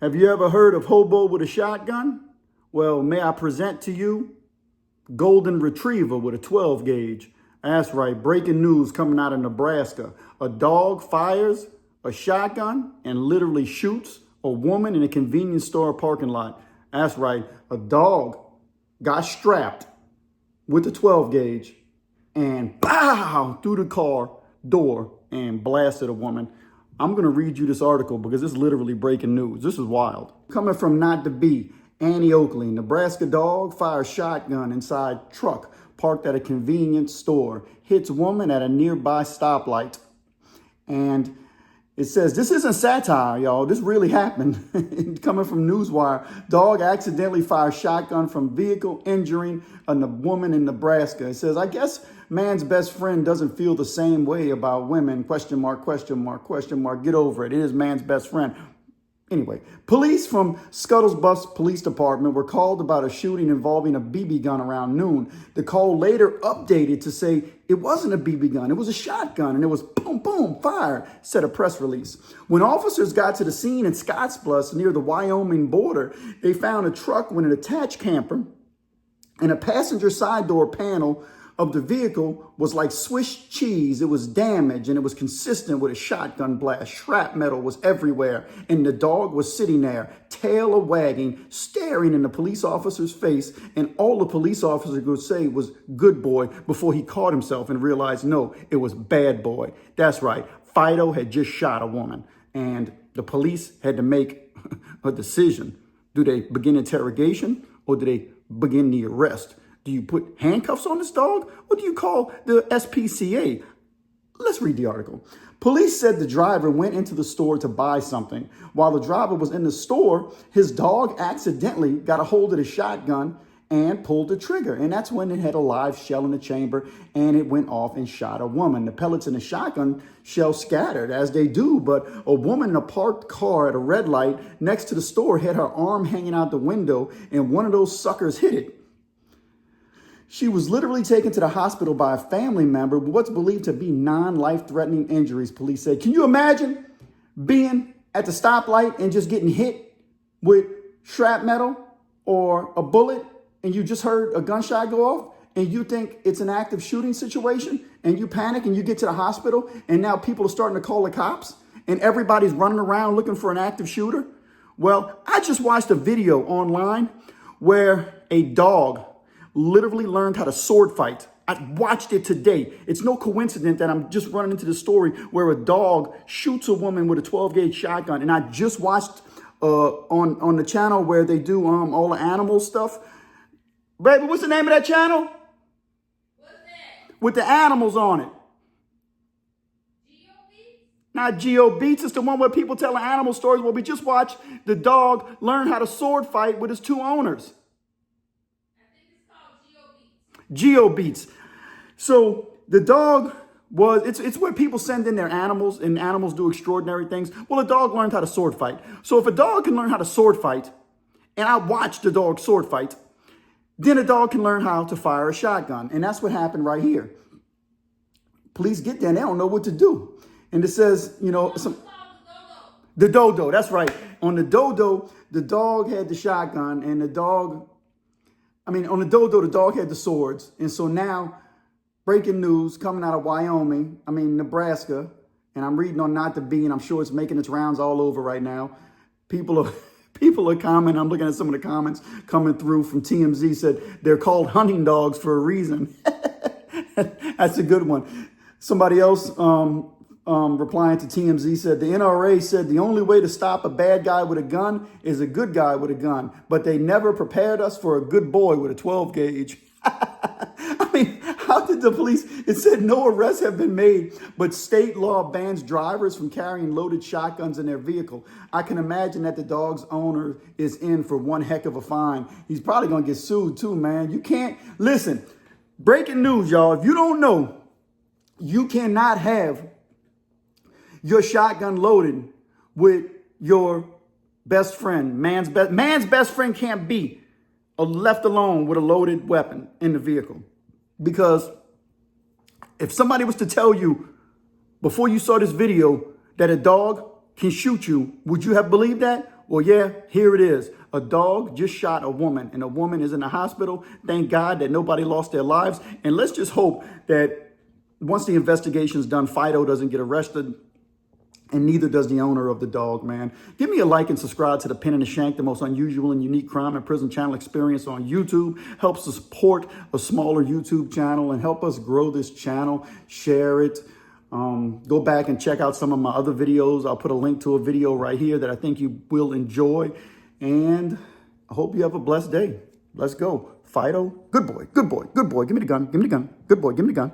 Have you ever heard of hobo with a shotgun? Well, may I present to you golden retriever with a 12 gauge. That's right, breaking news coming out of Nebraska. A dog fires a shotgun and literally shoots a woman in a convenience store parking lot. That's right, a dog got strapped with the 12 gauge and pow through the car door and blasted a woman. I'm going to read you this article because it's literally breaking news. This is wild. Coming from Not to Be, Annie Oakley, Nebraska dog fires shotgun inside truck parked at a convenience store, hits woman at a nearby stoplight. And it says, this isn't satire, y'all. This really happened. Coming from Newswire, dog accidentally fires shotgun from vehicle, injuring a woman in Nebraska. It says, I guess man's best friend doesn't feel the same way about women, question mark, question mark, question mark. Get over it. It is man's best friend. Anyway, police from Scuttlesbutt Police Department were called about a shooting involving a BB gun around noon. The call later updated to say it wasn't a BB gun, it was a shotgun, and it was boom, boom, fire, said a press release. When officers got to the scene in Scottsbluff near the Wyoming border, they found a truck with an attached camper and a passenger side door panel of the vehicle was like Swiss cheese. It was damaged and it was consistent with a shotgun blast. Shrapnel was everywhere and the dog was sitting there, tail a wagging, staring in the police officer's face, and all the police officer could say was good boy before he caught himself and realized, no, it was bad boy. That's right, Fido had just shot a woman and the police had to make a decision. Do they begin interrogation or do they begin the arrest? Do you put handcuffs on this dog or do you call the SPCA? Let's read the article. Police said the driver went into the store to buy something. While the driver was in the store, his dog accidentally got a hold of the shotgun and pulled the trigger. And that's when it had a live shell in the chamber and it went off and shot a woman. The pellets in the shotgun shell scattered as they do, but a woman in a parked car at a red light next to the store had her arm hanging out the window and one of those suckers hit it. She was literally taken to the hospital by a family member with what's believed to be non-life-threatening injuries, police said. Can you imagine being at the stoplight and just getting hit with shrapnel or a bullet and you just heard a gunshot go off and you think it's an active shooting situation and you panic and you get to the hospital and now people are starting to call the cops and everybody's running around looking for an active shooter? Well, I just watched a video online where a dog literally learned how to sword fight. I watched it today. It's no coincidence that I'm just running into the story where a dog shoots a woman with a 12 gauge shotgun. And I just watched on the channel where they do all the animal stuff. Baby, what's the name of that channel? What's that? With the animals on it. Geo Beats? Not Geo Beats. It's the one where people tell the animal stories. Well, we just watched the dog learn how to sword fight with his two owners. Geo Beats. So the dog was, it's where people send in their animals and animals do extraordinary things. Well, a dog learned how to sword fight. So if a dog can learn how to sword fight, and I watched the dog sword fight, then a dog can learn how to fire a shotgun. And that's what happened right here. Police get there and they don't know what to do. And it says, you know, the dodo, that's right. On the dodo, the dog had the shotgun and on the dodo, the dog had the swords. And so now, breaking news coming out of Nebraska, and I'm reading on Not to Be, and I'm sure it's making its rounds all over right now. People are commenting. I'm looking at some of the comments coming through from TMZ said they're called hunting dogs for a reason. That's a good one. Somebody else replying to TMZ said the NRA said the only way to stop a bad guy with a gun is a good guy with a gun, but they never prepared us for a good boy with a 12 gauge. I mean, how did the police, it said no arrests have been made, but state law bans drivers from carrying loaded shotguns in their vehicle. I can imagine that the dog's owner is in for one heck of a fine. He's probably going to get sued too, man. You can't, listen, breaking news, y'all. If you don't know, you cannot have your shotgun loaded with your best friend. Man's best friend can't be left alone with a loaded weapon in the vehicle. Because if somebody was to tell you before you saw this video that a dog can shoot you, would you have believed that? Well, yeah, here it is. A dog just shot a woman, and a woman is in the hospital. Thank God that nobody lost their lives. And let's just hope that once the investigation's done, Fido doesn't get arrested, and neither does the owner of the dog, man. Give me a like and subscribe to the Pen and The Shank, the most unusual and unique crime and prison channel experience on YouTube. Helps to support a smaller YouTube channel and help us grow this channel. Share it. Go back and check out some of my other videos. I'll put a link to a video right here that I think you will enjoy. And I hope you have a blessed day. Let's go. Fido, good boy, good boy, good boy. Give me the gun, give me the gun. Good boy, give me the gun.